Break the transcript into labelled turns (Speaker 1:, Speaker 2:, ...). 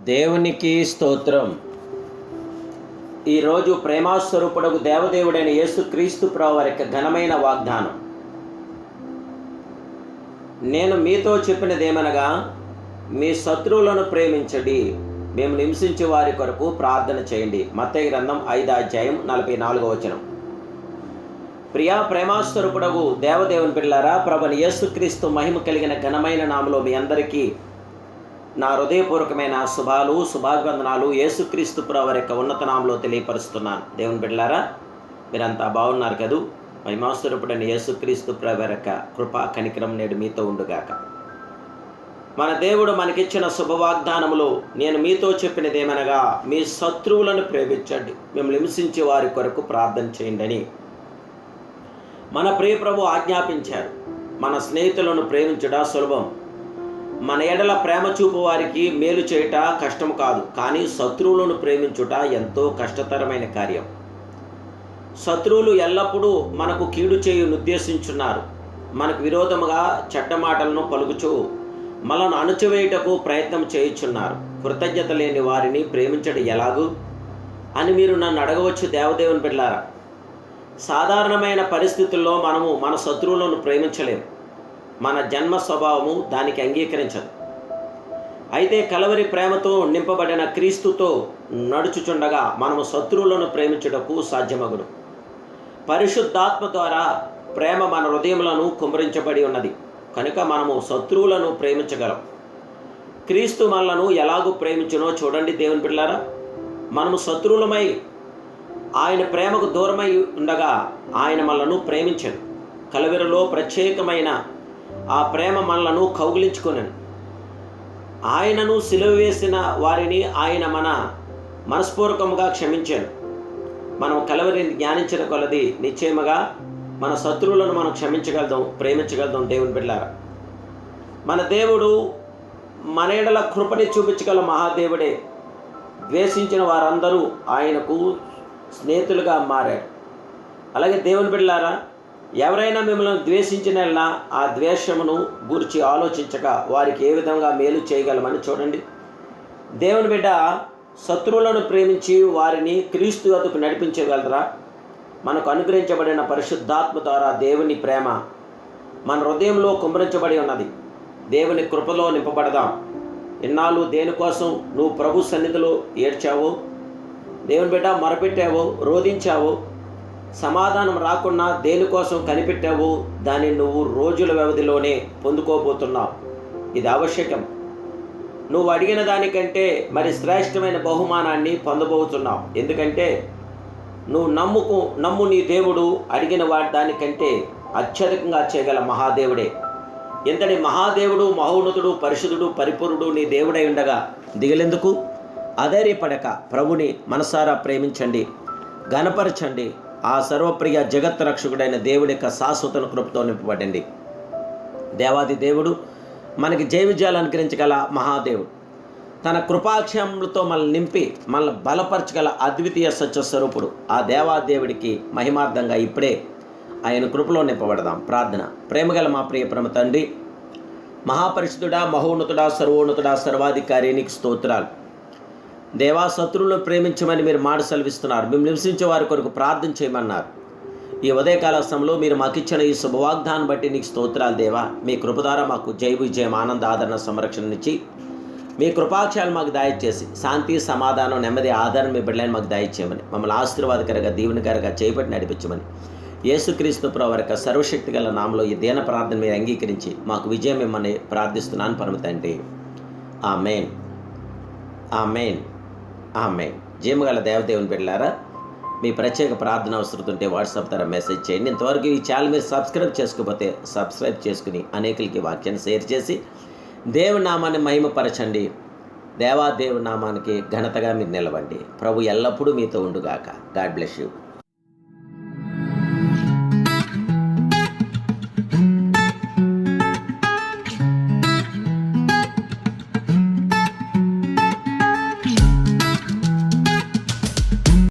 Speaker 1: దేవునికి స్తోత్రం. ఈరోజు ప్రేమాస్వరూపుడకు దేవదేవుడైన యేసుక్రీస్తు ప్రభువు వారి యొక్క ఘనమైన వాగ్దానం. నేను మీతో చెప్పినదేమనగా, మీ శత్రువులను ప్రేమించండి, మేము హింసించే వారి కొరకు ప్రార్థన చేయండి. మత్తయి గ్రంథం 5:44. ప్రియా ప్రేమాస్వరూపుడకు దేవదేవుని బిడ్డలారా, ప్రభువైన యేసుక్రీస్తు మహిమ కలిగిన ఘనమైన నామములో మీ అందరికీ నా హృదయపూర్వకమైన శుభాభివందనాలు యేసుక్రీస్తు ప్రభువు వారి యొక్క ఉన్నత నామములో తెలియపరుస్తున్నాను. దేవుని బిడ్డలారా, మీరంతా బాగున్నారు కదూ? మహిమాస్వరూపుడైన యేసుక్రీస్తు ప్రభువు వారి యొక్క కృపా కనికరం నేడు మీతో ఉండుగాక. మన దేవుడు మనకిచ్చిన శుభవాగ్దానములో నేను మీతో చెప్పినదేమనగా, మీ శత్రువులను ప్రేమించండి, మిమ్మల్ని హింసించే వారి కొరకు ప్రార్థన చేయండి అని మన ప్రియ ప్రభు ఆజ్ఞాపించారు. మన స్నేహితులను ప్రేమించడం సులభం. మన ఎడల ప్రేమ చూపు వారికి మేలు చేయుట కష్టం కాదు, కానీ శత్రువులను ప్రేమించుట ఎంతో కష్టతరమైన కార్యం. శత్రువులు ఎల్లప్పుడూ మనకు కీడు చేయు ఉద్దేశించున్నారు. మనకు విరోధముగా చెడ్డ మాటలను పలుకుచూ మనను అణచివేయుటకు ప్రయత్నం చేయుచున్నారు. కృతజ్ఞత లేని వారిని ప్రేమించడం ఎలాగూ అని మీరు నన్ను అడగవచ్చు. దేవదేవుని బిడ్డలారా, సాధారణమైన పరిస్థితుల్లో మనము మన శత్రువులను ప్రేమించలేము. మన జన్మ స్వభావము దానికి అంగీకరించదు. అయితే కలవరి ప్రేమతో నింపబడిన క్రీస్తుతో నడుచుచుండగా మనము శత్రువులను ప్రేమించుటకు సాధ్యమగును. పరిశుద్ధాత్మ ద్వారా ప్రేమ మన హృదయములను కుమ్మరించబడి ఉన్నది కనుక మనము శత్రువులను ప్రేమించగలం. క్రీస్తు మనలను ఎలాగూ ప్రేమించునో చూడండి. దేవుని బిడ్డలారా, మనము శత్రువులమై ఆయన ప్రేమకు దూరమై ఉండగా ఆయన మనలను ప్రేమించను. కలవరిలో ప్రత్యేకమైన ఆ ప్రేమ మనలను కౌగిలించుకొనెను. ఆయనను సిలువ వేసిన వారిని ఆయన మనస్పూర్వకముగా క్షమించాను. మనం కలవరిని జ్ఞానించిన కొలది నిశ్చయముగా మన శత్రువులను మనం క్షమించగలుగుతాం, ప్రేమించగలుగుతాం. దేవుని బిడ్డలారా, మన దేవుడు మన ఎడల కృపని చూపించగల మహాదేవుడే. ద్వేషించిన వారందరూ ఆయనకు స్నేహితులుగా మారారు. అలాగే దేవుని బిడ్డలారా, ఎవరైనా మిమ్మల్ని ద్వేషించిన ఆ ద్వేషమును గురించి ఆలోచించక వారికి ఏ విధంగా మేలు చేయగలమని చూడండి. దేవుని బిడ్డ శత్రువులను ప్రేమించి వారిని క్రీస్తు వద్దకు నడిపించగలరా? మనకు అనుగ్రహించబడిన పరిశుద్ధాత్మ ద్వారా దేవుని ప్రేమ మన హృదయంలో కుమ్మరించబడి ఉన్నది. దేవుని కృపలో నింపబడదాం. ఇన్నాళ్ళు దేనికోసం నువ్వు ప్రభు సన్నిధిలో ఏడ్చావో, దేవుని బిడ్డ మొరపెట్టావో, రోధించావో, సమాధానం రాకుండా దేనికోసం కనిపెట్టావు, దాన్ని నువ్వు రోజుల వ్యవధిలోనే పొందుకోబోతున్నావు. ఇది ఆవశ్యకం. నువ్వు అడిగిన దానికంటే మరి శ్రేష్టమైన బహుమానాన్ని పొందబోతున్నావు. ఎందుకంటే నువ్వు నమ్ము నీ దేవుడు అడిగిన దానికంటే అత్యధికంగా చేయగల మహాదేవుడే. ఎంతటి మహాదేవుడు, మహోన్నతుడు, పరిశుద్ధుడు, పరిపూర్ణుడు నీ దేవుడై ఉండగా దిగలెందుకు? అధైర్యపడక ప్రభుని మనసారా ప్రేమించండి, ఘనపరచండి. ఆ సర్వప్రియ జగత్ రక్షకుడైన దేవుడి యొక్క శాశ్వత కృపతో నింపబడండి. దేవాది దేవుడు మనకి జయ విజయాలు అనుగ్రహించగల మహాదేవుడు, తన కృపాక్షేమములతో మనల్ని నింపి మనల్ని బలపరచగల అద్వితీయ సత్యస్వరూపుడు ఆ దేవాదేవుడికి మహిమార్థంగా ఇప్పుడే ఆయన కృపలో నింపబడదాం. ప్రార్థన. ప్రేమగల మా ప్రియ పరమ తండ్రి, మహాపరిశుద్ధుడా, మహోన్నతుడా, సర్వోన్నతుడా, సర్వాధికారి నీకు స్తోత్రాలు. దేవా, శత్రువులను ప్రేమించమని మీరు మాట సెలవిస్తున్నారు. మేము నివసించే వారి కొరకు ప్రార్థన చేయమన్నారు. ఈ ఉదయకాల సమయంలో మీరు మాకు ఇచ్చిన ఈ శుభవాగ్దాన్ని బట్టి నీకు స్తోత్రాలు దేవా. మీ కృప ద్వారా మాకు జయ విజయం, ఆనంద, ఆదరణ, సంరక్షణనిచ్చి మీ కృపాక్షయాలు మాకు దయచేసి శాంతి, సమాధానం, నెమ్మది, ఆదరణ మీ బిడ్డలని మాకు దయచేయమని, మమ్మల్ని ఆశీర్వాదకరంగా, దీవెనకరంగా చేయబట్టి నడిపించమని యేసుక్రీస్తు ప్రభువు వారి యొక్క సర్వశక్తి గల నామములో ఈ దీన ప్రార్థన మీరు అంగీకరించి మాకు విజయం ఇమ్మని ప్రార్థిస్తున్నాను పరమ తండ్రి. ఆమేన్, ఆమేన్, ఆమేన్. జీవగల దేవదేవుని బిడ్డలారా, మీ ప్రత్యేక ప్రార్థన అవసరం ఉంటే వాట్సాప్ ద్వారా మెసేజ్ చేయండి. ఇంతవరకు ఈ ఛానల్ మీరు సబ్స్క్రైబ్ చేసుకోకపోతే సబ్స్క్రైబ్ చేసుకుని అనేకులకి వాక్యాన్ని షేర్ చేసి దేవుని నామాన్ని మహిమపరచండి. దేవుని నామానికి ఘనతగా మీరు నిలవండి. ప్రభు ఎల్లప్పుడూ మీతో ఉండుగాక. God bless you.